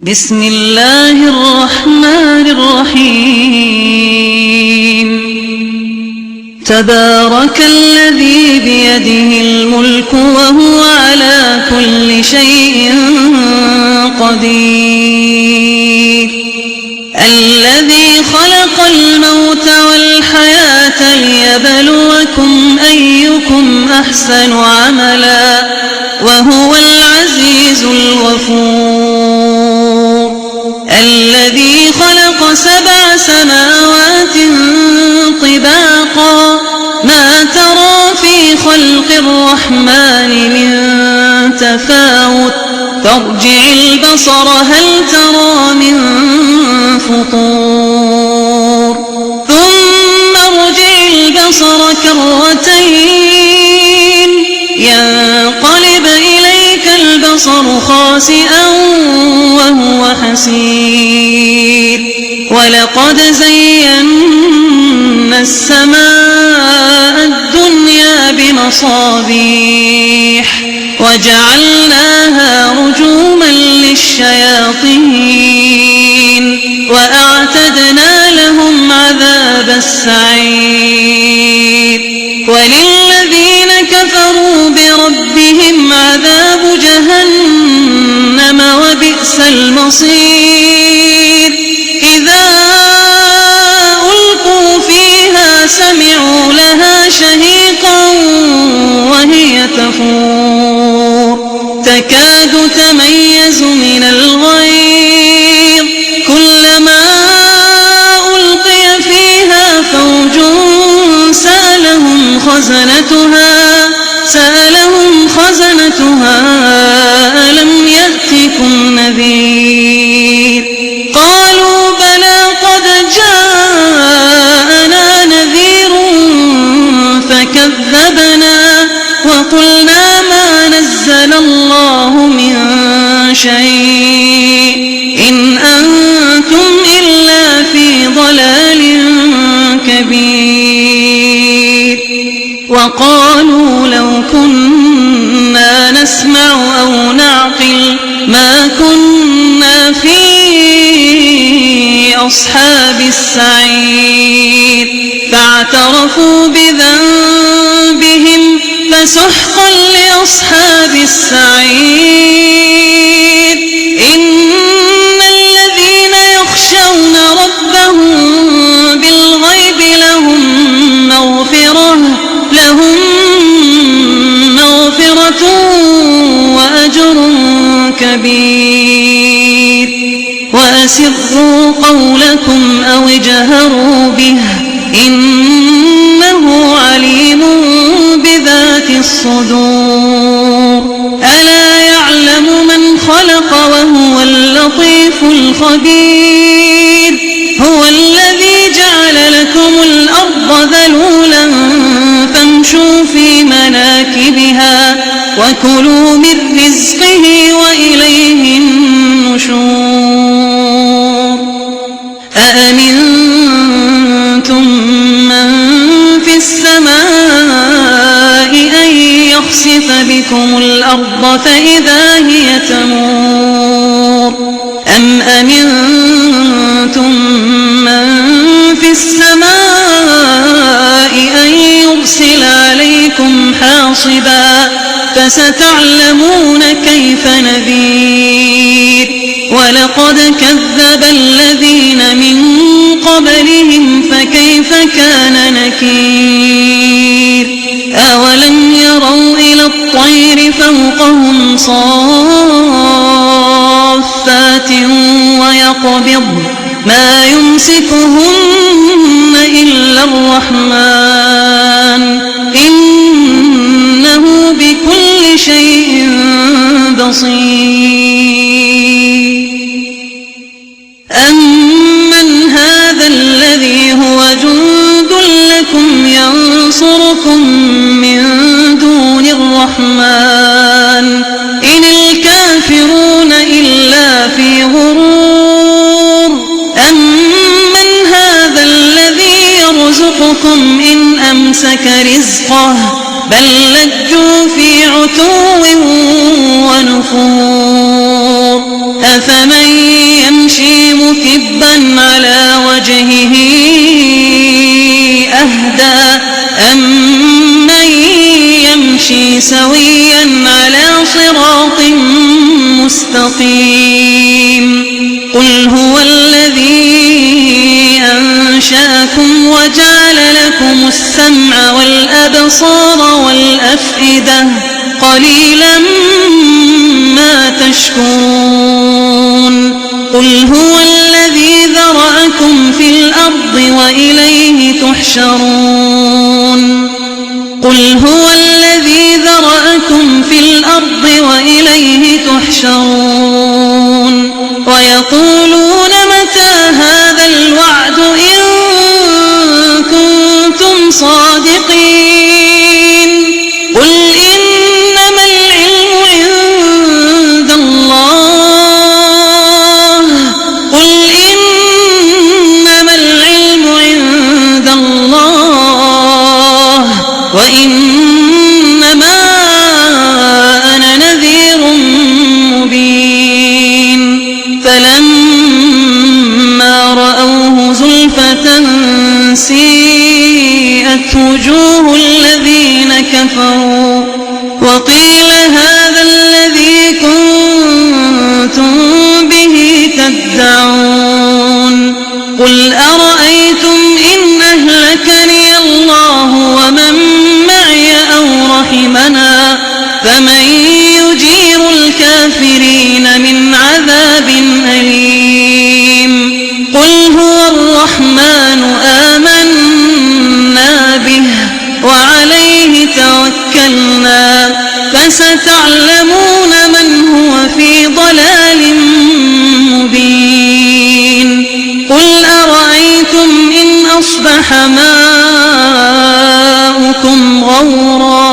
بسم الله الرحمن الرحيم تبارك الذي بيده الملك وهو على كل شيء قدير الذي خلق الموت والحياة ليبلوكم أيكم أحسن عملا وهو العزيز الغفور الذي خلق 7 سماوات طباقا ما ترى في خلق الرحمن من تفاوت فارجع البصر هل ترى من فطور ثم ارجع البصر كرتين ينقلب إليك البصر خاسئا وهو حسير ولقد زينا السماء الدنيا بمصابيح وجعلناها رجوما للشياطين وأعتدنا لهم عذاب السعير وللذين كفروا بربهم عذاب جهنم وبئس المصير إذا ألقوا فيها سمعوا لها شهيقا وهي تفور تكاد تميز من الغيظ كلما ألقي فيها فوج سألهم خزنتها ألم يأتكم نذير قالوا بلى قد جاءنا نذير فكذبنا وقلنا ما نزل الله من شيء إن أنتم إلا في ضلال كبير وقالوا لو كنا نسمع أو نعقل ما كنا في أصحاب السعير فاعترفوا بذنبهم فسحقا لأصحاب السعير إن الذين يخشون ربهم بالغيب لهم مغفرة وأجر كبير وأسروا قولكم أو اجهروا به إنه عليم بذات الصدور ألا يعلم من خلق وهو اللطيف الخبير هو الذي جعل لكم الأرض ذلولا فامشوا في مناكبها وكلوا من رزقه وإليه النشور أأمنتم من في السماء أن يخسف بكم الأرض فإذا هي تمور أم أمنتم من في السماء أن يرسل عليكم حاصبا فستعلمون كيف نذير ولقد كذب الذين من قبلهم فكيف كان نكير أولم يروا إلى الطير فوقهم صافات ويقبض ما يمسكهن إلا الرحمن إنه بكل شيء بصير أمن هذا الذي هو جند لكم ينصركم من دون الرحمن إن الكافرون إلا في غرور أمن هذا الذي يرزقكم إن أمسك رزقه بل لجوا في عتو ونفور أفمن يمشي مكبا على وجهه أهدى أمن يمشي سويا على صراط مستقيم قل هو الذي أنشأكم وجعل لكم السمع والأبصار والأفئدة قليلا ما تشكرون قل هو الذي ذرأكم في الأرض وإليه تحشرون قل هو الذي ذرأكم في الأرض وإليه تحشرون ويقولون متى هذا الوعد إن كنتم صادقين قل إنما العلم عند الله قل إنما العلم عند الله وإنما أنا نذير مبين فلما رأوه زلفة سيئت وجوه الذين كفروا وقيل هذا الذي كنتم به تدعون قل أرأيتم إن أهلكني الله ومن معي أو رحمنا فمن يجير الكافرين من عذاب أليم قل هو الرحمن آمنا به وعليه توكلنا فستعلمون من هو في ضلال مبين قل أرأيتم إن أصبح ماؤكم غورا